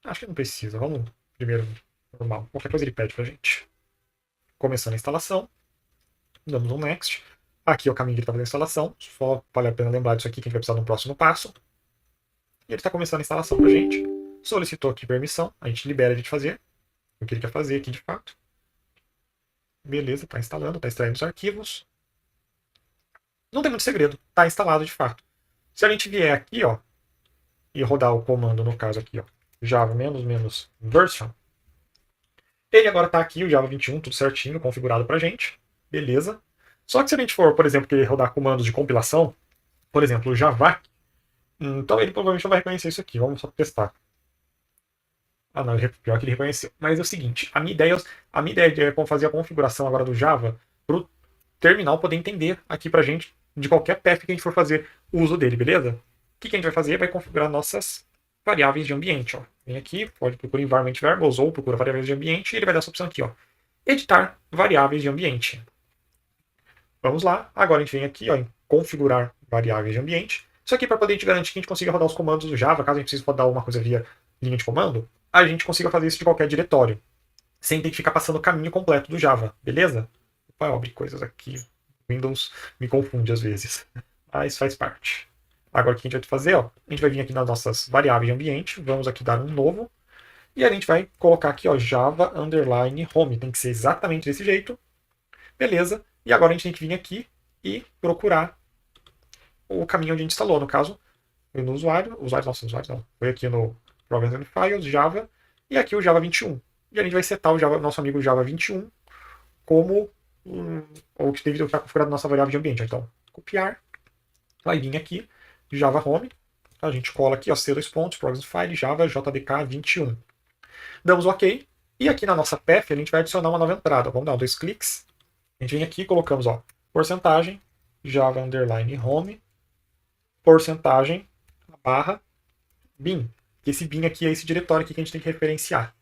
Acho que não precisa, vamos primeiro normal. Qualquer coisa ele pede pra gente. Começando a instalação, damos um next. Aqui é o caminho que ele está fazendo a instalação. Só vale a pena lembrar disso aqui que a gente vai precisar no próximo passo. E ele está começando a instalação pra gente. Solicitou aqui permissão, a gente libera ele de fazer o que ele quer fazer aqui de fato. Beleza, está instalando, está extraindo os arquivos. Não tem muito segredo, está instalado de fato. Se a gente vier aqui, ó, e rodar o comando, no caso aqui, ó, java menos version, ele agora está aqui, o Java 21, tudo certinho, configurado pra gente. Beleza. Só que se a gente for, por exemplo, querer rodar comandos de compilação, por exemplo, o javac, então ele provavelmente não vai reconhecer isso aqui. Vamos só testar. Ah, não, pior que ele reconheceu. Mas é o seguinte, a minha ideia é fazer a configuração agora do Java para o terminal poder entender aqui pra gente de qualquer path que a gente for fazer o uso dele, beleza? O que a gente vai fazer? Vai configurar nossas variáveis de ambiente, ó. Vem aqui, pode procurar environment variables ou procura variáveis de ambiente e ele vai dar essa opção aqui, ó. Editar variáveis de ambiente. Vamos lá, agora a gente vem aqui, ó, em configurar variáveis de ambiente. Isso aqui para poder te garantir que a gente consiga rodar os comandos do Java, caso a gente precise rodar alguma coisa via linha de comando, a gente consiga fazer isso de qualquer diretório, sem ter que ficar passando o caminho completo do Java, beleza? Vai abrir coisas aqui. Windows me confunde às vezes, mas faz parte. Agora o que a gente vai fazer? Ó, a gente vai vir aqui nas nossas variáveis de ambiente, vamos aqui dar um novo, e a gente vai colocar aqui ó, Java underline home, tem que ser exatamente desse jeito, beleza? E agora a gente tem que vir aqui e procurar o caminho onde a gente instalou, no caso, foi no usuário, usuário não, foi aqui no Programs and Files, Java, e aqui o Java 21. E a gente vai setar o Java, nosso amigo Java 21 como o que deve estar configurado na nossa variável de ambiente. Então, copiar, vai vir aqui, Java Home, a gente cola aqui, ó, C2 pontos, Programs File, Java JDK 21. Damos OK, e aqui na nossa path a gente vai adicionar uma nova entrada. Vamos dar 2 cliques, a gente vem aqui e colocamos, ó, porcentagem, Java underline home, porcentagem, barra, bin. Esse bin aqui é esse diretório aqui que a gente tem que referenciar.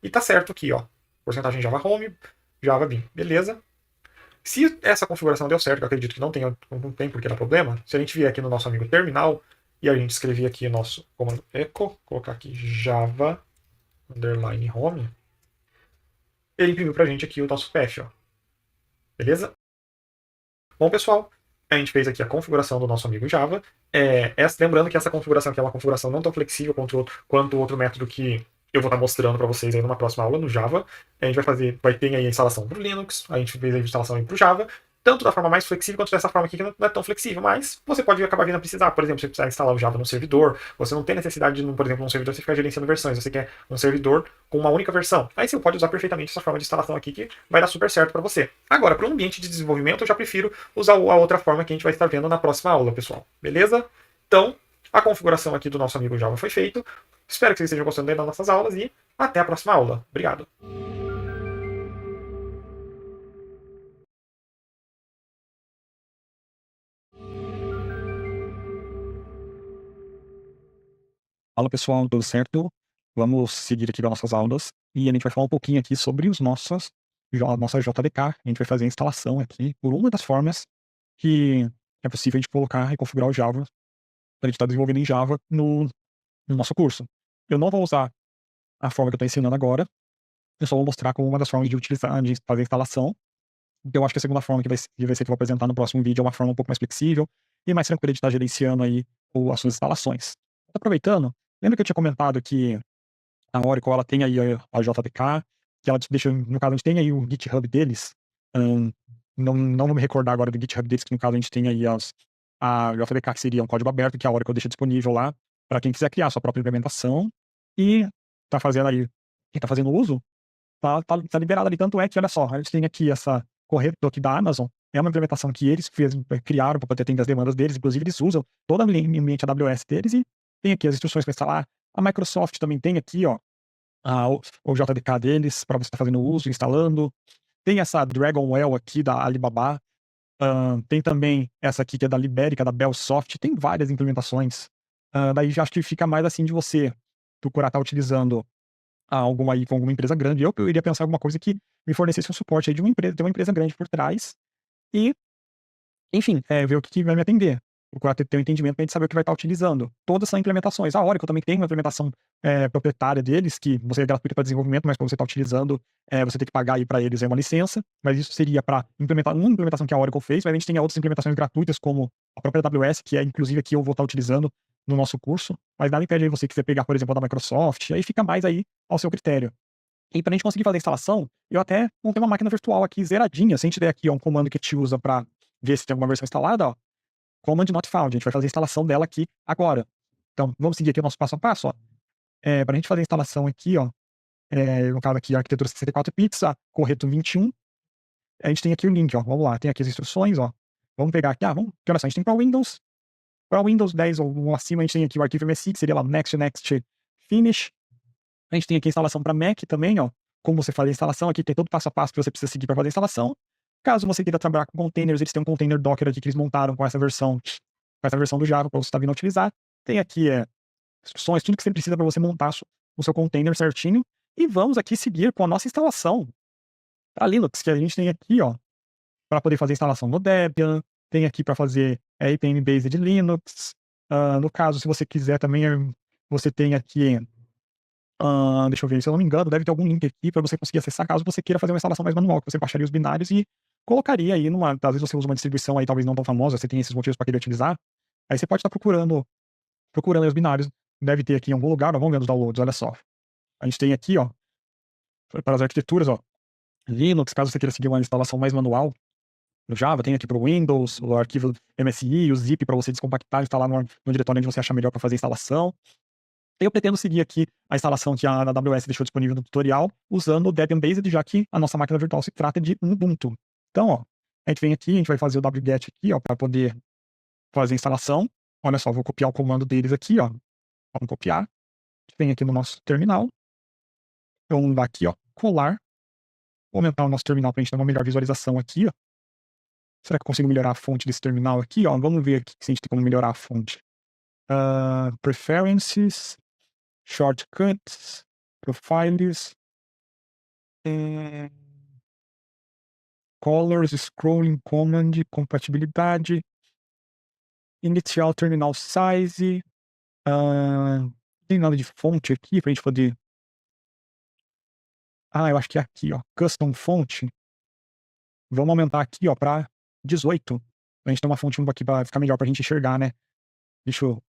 E tá certo aqui, ó, porcentagem Java home, Java bin, beleza? Se essa configuração deu certo, que eu acredito que não tem porque dar problema, se a gente vier aqui no nosso amigo terminal e a gente escrever aqui nosso comando echo, colocar aqui Java underline home, ele imprimiu pra gente aqui o nosso path, ó. Beleza? Bom, pessoal, a gente fez aqui a configuração do nosso amigo Java. Lembrando que essa configuração aqui é uma configuração não tão flexível quanto o outro método que eu vou estar mostrando para vocês aí numa próxima aula no Java. A gente vai ter aí a instalação para o Linux, a gente fez a instalação aí para o Java, tanto da forma mais flexível quanto dessa forma aqui que não é tão flexível, mas você pode acabar vindo a precisar. Por exemplo, você precisar instalar o Java no servidor, você não tem necessidade de, por exemplo, num servidor você ficar gerenciando versões, você quer um servidor com uma única versão. Aí você pode usar perfeitamente essa forma de instalação aqui que vai dar super certo para você. Agora, para um ambiente de desenvolvimento, eu já prefiro usar a outra forma que a gente vai estar vendo na próxima aula, pessoal. Beleza? Então, a configuração aqui do nosso amigo Java foi feita. Espero que vocês estejam gostando das nossas aulas e até a próxima aula. Obrigado. Fala pessoal, tudo certo? Vamos seguir aqui com as nossas aulas e a gente vai falar um pouquinho aqui sobre a nossa JDK. A gente vai fazer a instalação aqui por uma das formas que é possível a gente colocar e configurar o Java para a gente estar desenvolvendo em Java no nosso curso. Eu não vou usar a forma que eu estou ensinando agora, eu só vou mostrar como uma das formas de utilizar, de fazer a instalação. Eu acho que a segunda forma que vai ser que eu vou apresentar no próximo vídeo é uma forma um pouco mais flexível e mais tranquila de estar gerenciando aí as suas instalações. Aproveitando, lembra que eu tinha comentado que a Oracle ela tem aí a JDK, que ela deixa, no caso, a gente tem aí o GitHub deles. Não vou me recordar agora do GitHub deles, que no caso a gente tem aí a JDK, que seria um código aberto, que a Oracle deixa disponível lá para quem quiser criar a sua própria implementação e tá fazendo aí, quem tá fazendo uso, tá liberado ali. Tanto é que, olha só, a gente tem aqui essa corretor aqui da Amazon, é uma implementação que eles criaram para poder atender as demandas deles, inclusive eles usam todo o ambiente AWS deles e tem aqui as instruções para instalar. A Microsoft também tem aqui, ó, o JDK deles, para você estar fazendo uso, instalando. Tem essa Dragonwell aqui da Alibaba. Tem também essa aqui que é da Liberica, da Bellsoft. Tem várias implementações. Daí já acho que fica mais assim de você procurar estar utilizando alguma aí com alguma empresa grande. Eu iria pensar em alguma coisa que me fornecesse um suporte aí de uma empresa, ter uma empresa grande por trás. E, enfim, ver o que vai me atender. Procurar ter um entendimento para a gente saber o que vai estar utilizando. Todas são implementações. A Oracle também tem uma implementação proprietária deles, que você é gratuita para desenvolvimento, mas para você estar utilizando, você tem que pagar aí para eles uma licença. Mas isso seria para implementar uma implementação que a Oracle fez, mas a gente tem outras implementações gratuitas, como a própria AWS, que é inclusive aqui eu vou estar utilizando no nosso curso. Mas nada impede aí você quiser pegar, por exemplo, a da Microsoft, aí fica mais aí ao seu critério. E para a gente conseguir fazer a instalação, eu até montei uma máquina virtual aqui zeradinha. Se a gente der aqui um comando que a gente usa para ver se tem alguma versão instalada, ó, Command Not Found. A gente vai fazer a instalação dela aqui agora. Então, vamos seguir aqui o nosso passo a passo. Para a gente fazer a instalação aqui, ó, no caso aqui, a arquitetura 64 bits, a Correto 21. A gente tem aqui o link, ó. Vamos lá, tem aqui as instruções, ó. Vamos pegar aqui, que olha só, a gente tem para Windows 10 ou acima, a gente tem aqui o arquivo MSI, que seria lá Next Finish. A gente tem aqui a instalação para Mac também, ó. Como você faz a instalação, aqui tem todo o passo a passo que você precisa seguir para fazer a instalação. Caso você queira trabalhar com containers, eles têm um container Docker aqui que eles montaram com essa versão do Java para você estar vindo a utilizar. Tem aqui instruções, tudo que você precisa para você montar o seu container certinho. E vamos aqui seguir com a nossa instalação para Linux, que a gente tem aqui, ó, para poder fazer a instalação no Debian, tem aqui para fazer RPM Based Linux. No caso, se você quiser também, você tem aqui, deixa eu ver, se eu não me engano, deve ter algum link aqui para você conseguir acessar, caso você queira fazer uma instalação mais manual, que você baixaria os binários e colocaria aí às vezes você usa uma distribuição aí talvez não tão famosa, você tem esses motivos para querer utilizar, aí você pode estar procurando aí os binários, deve ter aqui em algum lugar, ó, vamos ver os downloads, olha só. A gente tem aqui, ó, para as arquiteturas, ó, Linux, caso você queira seguir uma instalação mais manual, no Java, tem aqui para o Windows, o arquivo MSI, o zip para você descompactar e instalar no diretório onde você achar melhor para fazer a instalação. Eu pretendo seguir aqui a instalação que a AWS deixou disponível no tutorial, usando o Debian Based, já que a nossa máquina virtual se trata de Ubuntu. Então, ó, a gente vem aqui, a gente vai fazer o wget aqui, ó, para poder fazer a instalação. Olha só, vou copiar o comando deles aqui, ó. Vamos copiar. A gente vem aqui no nosso terminal. Vamos dar aqui, ó, colar. Vou aumentar o nosso terminal para a gente ter uma melhor visualização aqui, ó. Será que eu consigo melhorar a fonte desse terminal aqui, ó? Vamos ver aqui se a gente tem como melhorar a fonte. Preferences, Shortcuts, Profiles, Colors, Scrolling Command, Compatibilidade, Initial Terminal Size, tem nada de fonte aqui pra gente poder... eu acho que é aqui, ó, Custom Font. Vamos aumentar aqui, ó, pra 18. Pra gente ter uma fonte aqui pra ficar melhor pra gente enxergar, né? Deixa eu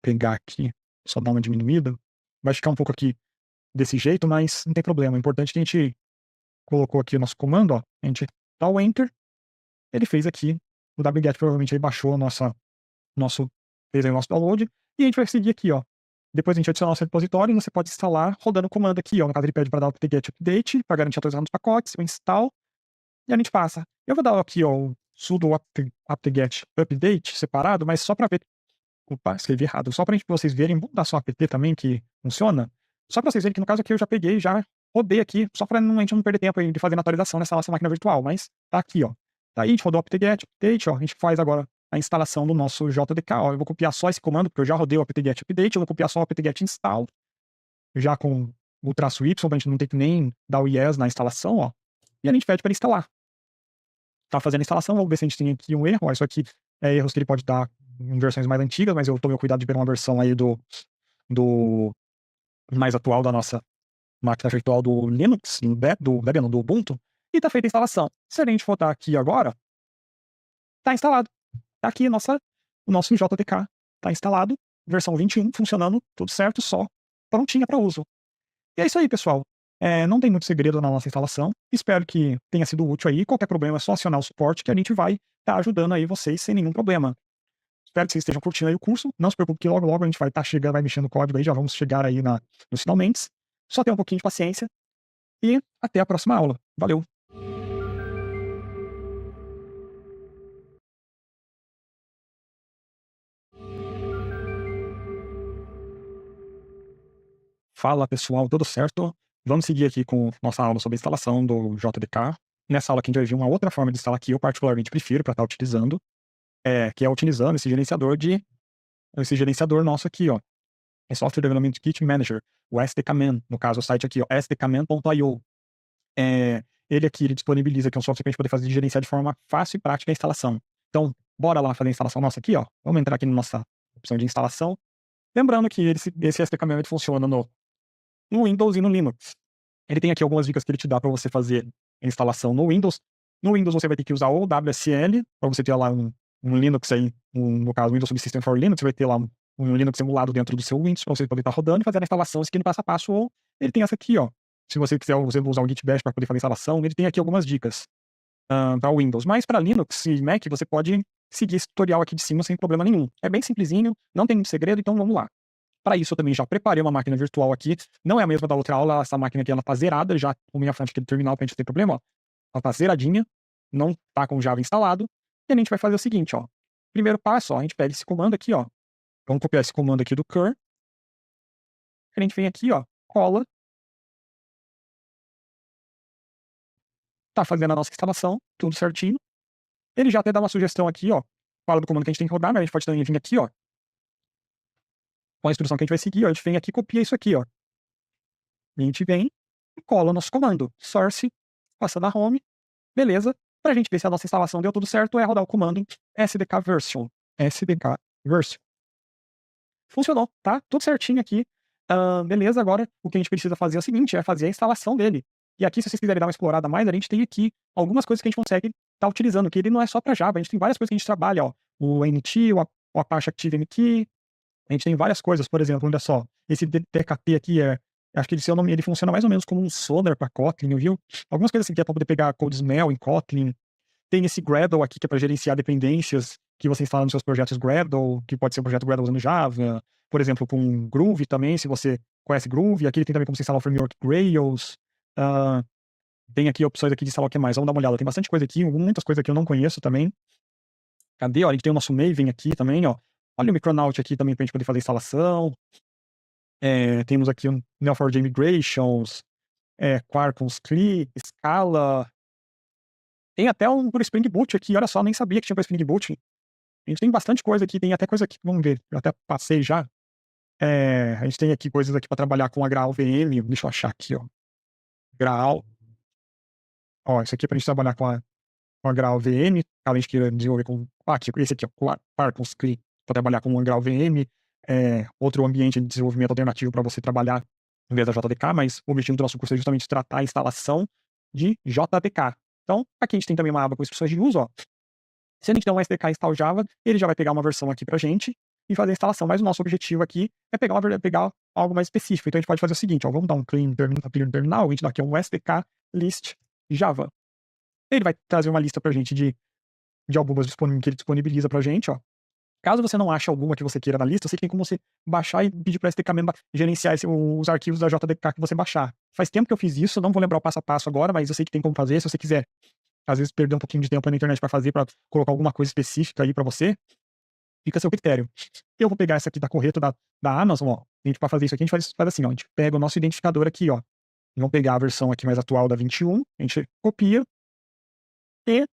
pegar aqui, só dar uma diminuída. Vai ficar um pouco aqui desse jeito, mas não tem problema. O importante é que a gente colocou aqui o nosso comando, ó. A gente dá o Enter, ele fez aqui o wget, provavelmente ele baixou fez aí o nosso download, e a gente vai seguir aqui, ó. Depois a gente adicionar o nosso repositório, você pode instalar rodando o comando aqui, ó. No caso ele pede para dar o apt-get update, para garantir a atualização dos pacotes, o install, e a gente passa. Eu vou dar aqui, ó, o sudo apt-get update separado, mas só para ver. Opa, escrevi errado. Só pra vocês verem, vou dar só apt também, que funciona. Só pra vocês verem que no caso aqui eu já peguei, já rodei aqui, só pra a gente não perder tempo aí de fazer a atualização nessa nossa máquina virtual, mas tá aqui, ó. Tá aí, a gente rodou o apt-get update, ó. A gente faz agora a instalação do nosso JDK, ó. Eu vou copiar só esse comando, porque eu já rodei o apt-get update, eu vou copiar só o apt-get install, já com o traço Y, pra gente não ter que nem dar o yes na instalação, ó. E a gente pede pra ele instalar. Tá fazendo a instalação, vamos ver se a gente tem aqui um erro, ó. Isso aqui é erros que ele pode dar em versões mais antigas, mas eu tomei o cuidado de pegar uma versão aí do mais atual da nossa máquina virtual do Linux, do Debian, não, do Ubuntu, e tá feita a instalação. Se a gente rodar aqui agora, tá instalado. Tá aqui o nosso JDK, tá instalado, versão 21, funcionando, tudo certo, só prontinha para uso. E é isso aí, pessoal. Não tem muito segredo na nossa instalação. Espero que tenha sido útil aí. Qualquer problema é só acionar o suporte que a gente vai estar ajudando aí vocês sem nenhum problema. Espero que vocês estejam curtindo aí o curso. Não se preocupe que logo logo a gente vai estar chegando, vai mexendo no código aí, já vamos chegar aí nos finalmente. Só ter um pouquinho de paciência e até a próxima aula. Valeu! Fala pessoal, tudo certo? Vamos seguir aqui com nossa aula sobre a instalação do JDK. Nessa aula aqui a gente vai ver uma outra forma de instalar que eu particularmente prefiro para estar utilizando, que é utilizando esse gerenciador nosso aqui, ó. É Software Development Kit Manager, o SDKman, no caso o site aqui, ó, sdkman.io. Ele aqui, ele disponibiliza aqui um software para a gente poder fazer gerenciar de forma fácil e prática a instalação. Então, bora lá fazer a instalação nossa aqui, ó. Vamos entrar aqui na nossa opção de instalação. Lembrando que esse SDKman funciona no Windows e no Linux. Ele tem aqui algumas dicas que ele te dá para você fazer a instalação no Windows. No Windows você vai ter que usar o WSL, para você ter lá um Linux aí, no caso, o Windows Subsystem for Linux, você vai ter lá um Linux emulado dentro do seu Windows, para você poder estar rodando e fazer a instalação seguindo passo a passo, ou ele tem essa aqui, ó. Se você quiser usar o Git Bash para poder fazer a instalação, ele tem aqui algumas dicas para Windows. Mas para Linux e Mac, você pode seguir esse tutorial aqui de cima sem problema nenhum. É bem simplesinho, não tem muito segredo, então vamos lá. Para isso, eu também já preparei uma máquina virtual aqui. Não é a mesma da outra aula, essa máquina aqui ela tá zerada, já com minha frente aqui do terminal pra gente ter problema, ó. Ela tá zeradinha, não tá com Java instalado. E a gente vai fazer o seguinte, ó. Primeiro passo, ó, a gente pega esse comando aqui, ó. Vamos copiar esse comando aqui do cur. A gente vem aqui, ó, cola. Tá fazendo a nossa instalação, tudo certinho. Ele já até dá uma sugestão aqui, ó. Fala do comando que a gente tem que rodar, mas a gente pode também vir aqui, ó. Com a instrução que a gente vai seguir, ó, a gente vem aqui e copia isso aqui, ó. A gente vem e cola o nosso comando. Source, passa na home, beleza. Pra gente ver se a nossa instalação deu tudo certo, é rodar o comando SDK version. SDK version. Funcionou, tá? Tudo certinho aqui. Beleza, agora o que a gente precisa fazer é o seguinte, é fazer a instalação dele. E aqui, se vocês quiserem dar uma explorada a mais, a gente tem aqui algumas coisas que a gente consegue estar utilizando, que ele não é só para Java, a gente tem várias coisas que a gente trabalha, ó. O NT, o Apache ActiveMQ, a gente tem várias coisas, por exemplo, olha só, esse DTKT aqui acho que ele, seu nome, ele funciona mais ou menos como um Sonar para Kotlin, viu? Algumas coisas assim que é para poder pegar CodeSmell em Kotlin. Tem esse Gradle aqui que é para gerenciar dependências que você instala nos seus projetos Gradle, que pode ser um projeto Gradle usando Java, por exemplo, com Groovy também, se você conhece Groovy. Aqui ele tem também como você instalar o framework Rails. Tem aqui opções aqui de instalar o que mais. Vamos dar uma olhada. Tem bastante coisa aqui, muitas coisas que eu não conheço também. Cadê? Ó, a gente tem o nosso Maven aqui também, ó. Olha o Micronaut aqui também pra gente poder fazer a instalação. Temos aqui o Neo4j Migrations, Quarkus CLI, Scala. Tem até um por Spring Boot aqui, olha só, nem sabia que tinha para Spring Boot. A gente tem bastante coisa aqui, tem até coisa aqui, vamos ver, eu até passei já. A gente tem aqui coisas aqui para trabalhar com a Graal VM, deixa eu achar aqui, ó. Graal. Ó, isso aqui é pra gente trabalhar com a Graal VM, a gente queira desenvolver com. Aqui, esse aqui, ó, Quarkus CLI, para trabalhar com a Graal VM. Outro ambiente de desenvolvimento alternativo para você trabalhar em vez da JDK, mas o objetivo do nosso curso é justamente tratar a instalação de JDK. Então, aqui a gente tem também uma aba com instruções de uso, ó. Se a gente der um SDK install Java, ele já vai pegar uma versão aqui pra gente e fazer a instalação, mas o nosso objetivo aqui é pegar algo mais específico. Então a gente pode fazer o seguinte, ó, vamos dar um clean terminal, a gente dá aqui um SDK list Java. Ele vai trazer uma lista pra gente de algumas que ele disponibiliza pra gente, ó. Caso você não ache alguma que você queira na lista, você tem como você baixar e pedir para SDK mesmo gerenciar os arquivos da JDK que você baixar. Faz tempo que eu fiz isso, não vou lembrar o passo a passo agora, mas eu sei que tem como fazer. Se você quiser, às vezes, perder um pouquinho de tempo na internet para fazer, para colocar alguma coisa específica aí para você, fica a seu critério. Eu vou pegar essa aqui da correta da Amazon, ó. A gente, para fazer isso aqui, a gente faz assim, ó. A gente pega o nosso identificador aqui, ó. Vamos pegar a versão aqui mais atual da 21, a gente copia e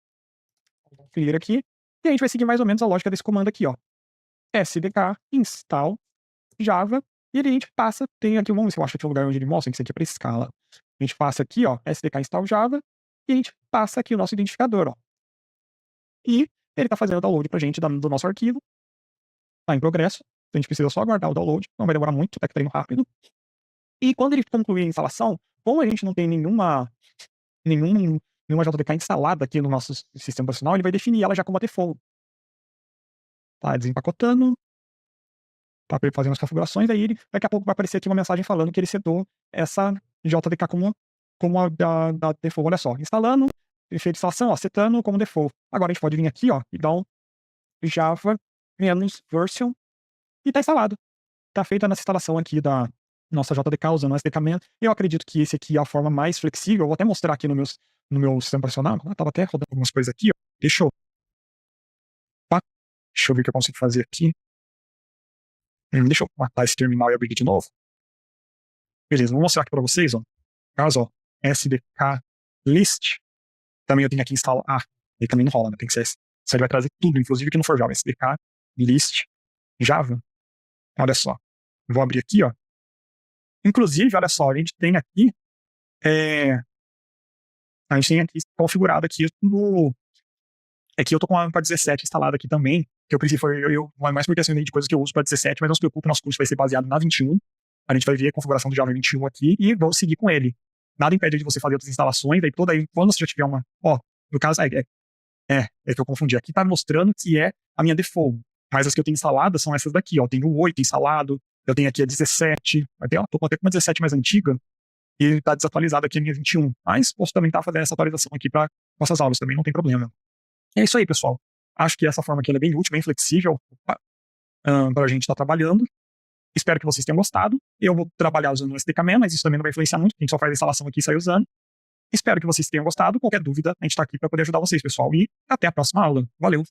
clear aqui, e a gente vai seguir mais ou menos a lógica desse comando aqui, ó. SDK install Java, e aí a gente passa, tem aqui, vamos ver se eu acho aqui um lugar onde ele mostra, que isso aqui é para escala. A gente passa aqui, ó, SDK install Java, e a gente passa aqui o nosso identificador, ó. E ele tá fazendo o download pra gente do nosso arquivo, tá em progresso, a gente precisa só aguardar o download, não vai demorar muito, até que tá indo rápido. E quando ele concluir a instalação, como a gente não tem nenhuma JDK instalada aqui no nosso sistema operacional, ele vai definir ela já como a default. Tá desempacotando, tá fazendo as configurações, aí daqui a pouco vai aparecer aqui uma mensagem falando que ele setou essa JDK como a da default. Olha só, instalando, fez a instalação, ó, setando como default. Agora a gente pode vir aqui, ó, e dar um Java -version e tá instalado. Tá feita nessa instalação aqui da nossa JDK usando o SDK-man. Eu acredito que esse aqui é a forma mais flexível. Eu vou até mostrar aqui no meu sistema operacional. Tava até rodando algumas coisas aqui, ó. Deixa eu ver o que eu consigo fazer aqui. Deixa eu matar esse terminal e abrir de novo. Beleza, vou mostrar aqui para vocês, ó. No caso, ó, SDK list. Também eu tenho aqui instalar. Ele também não rola, né? Tem que ser esse. Isso aí vai trazer tudo, inclusive que não for Java. SDK list Java. Olha só. Vou abrir aqui, ó. Inclusive, olha só, a gente tem aqui configurado aqui no. Aqui eu tô com a 17 instalada aqui também, que eu preciso, mais por questão de coisas que eu uso para 17, mas não se preocupe, nosso curso vai ser baseado na 21. A gente vai ver a configuração do Java 21 aqui e vamos seguir com ele. Nada impede de você fazer outras instalações, quando você já tiver uma. Ó, no caso, que eu confundi. Aqui tá mostrando que é a minha default, mas as que eu tenho instaladas são essas daqui, ó. Tenho o 8 instalado, eu tenho aqui a 17, tô até com uma 17 mais antiga, e tá desatualizada aqui a minha 21. Mas posso também estar fazendo essa atualização aqui para nossas aulas também, não tem problema. É isso aí, pessoal. Acho que essa forma aqui ela é bem útil, bem flexível para a gente estar trabalhando. Espero que vocês tenham gostado. Eu vou trabalhar usando o SDK-man, mas isso também não vai influenciar muito, a gente só faz a instalação aqui e sai usando. Espero que vocês tenham gostado. Qualquer dúvida, a gente está aqui para poder ajudar vocês, pessoal. E até a próxima aula. Valeu!